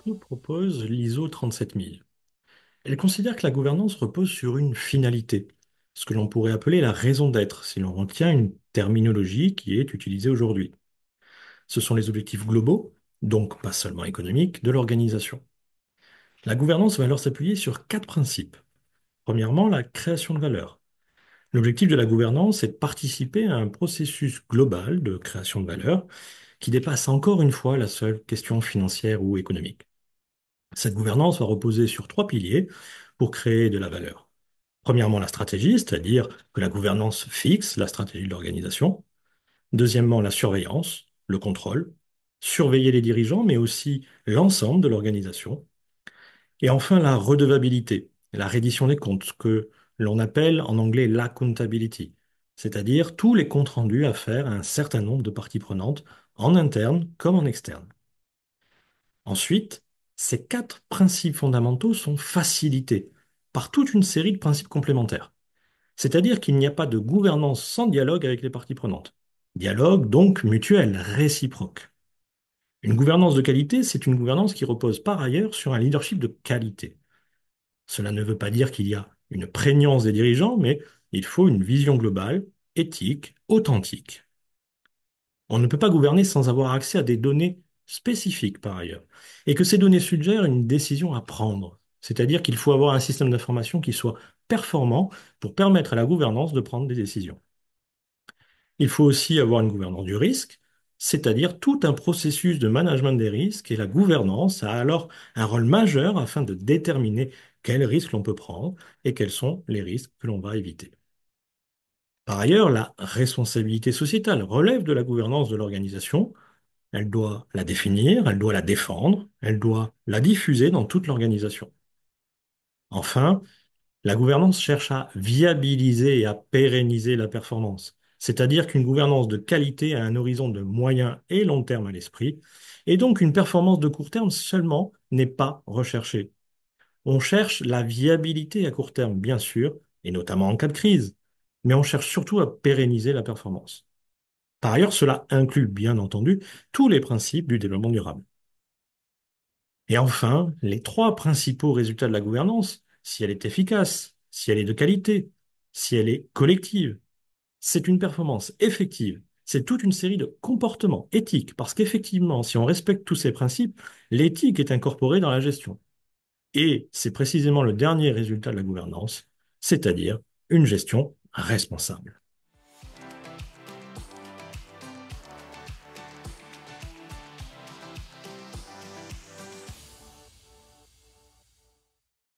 nous propose l'ISO 37000. Elle considère que la gouvernance repose sur une finalité, ce que l'on pourrait appeler la raison d'être, si l'on retient une terminologie qui est utilisée aujourd'hui. Ce sont les objectifs globaux, donc pas seulement économiques, de l'organisation. La gouvernance va alors s'appuyer sur quatre principes. Premièrement, la création de valeur. L'objectif de la gouvernance est de participer à un processus global de création de valeur qui dépasse encore une fois la seule question financière ou économique. Cette gouvernance va reposer sur trois piliers pour créer de la valeur. Premièrement, la stratégie, c'est-à-dire que la gouvernance fixe la stratégie de l'organisation. Deuxièmement, la surveillance, le contrôle, surveiller les dirigeants, mais aussi l'ensemble de l'organisation. Et enfin, la redevabilité, la reddition des comptes, ce que l'on appelle en anglais l'accountability, c'est-à-dire tous les comptes rendus à faire à un certain nombre de parties prenantes, en interne comme en externe. Ensuite, ces quatre principes fondamentaux sont facilités par toute une série de principes complémentaires. C'est-à-dire qu'il n'y a pas de gouvernance sans dialogue avec les parties prenantes. Dialogue donc mutuel, réciproque. Une gouvernance de qualité, c'est une gouvernance qui repose par ailleurs sur un leadership de qualité. Cela ne veut pas dire qu'il y a une prégnance des dirigeants, mais il faut une vision globale, éthique, authentique. On ne peut pas gouverner sans avoir accès à des données spécifiques par ailleurs, et que ces données suggèrent une décision à prendre. C'est-à-dire qu'il faut avoir un système d'information qui soit performant pour permettre à la gouvernance de prendre des décisions. Il faut aussi avoir une gouvernance du risque, c'est-à-dire tout un processus de management des risques, et la gouvernance a alors un rôle majeur afin de déterminer quels risques l'on peut prendre et quels sont les risques que l'on va éviter. Par ailleurs, la responsabilité sociétale relève de la gouvernance de l'organisation. Elle doit la définir, elle doit la défendre, elle doit la diffuser dans toute l'organisation. Enfin, la gouvernance cherche à viabiliser et à pérenniser la performance, c'est-à-dire qu'une gouvernance de qualité a un horizon de moyen et long terme à l'esprit, et donc une performance de court terme seulement n'est pas recherchée. On cherche la viabilité à court terme, bien sûr, et notamment en cas de crise, mais on cherche surtout à pérenniser la performance. Par ailleurs, cela inclut bien entendu tous les principes du développement durable. Et enfin, les trois principaux résultats de la gouvernance, si elle est efficace, si elle est de qualité, si elle est collective, c'est une performance effective. C'est toute une série de comportements éthiques, parce qu'effectivement, si on respecte tous ces principes, l'éthique est incorporée dans la gestion. Et c'est précisément le dernier résultat de la gouvernance, c'est-à-dire une gestion responsable.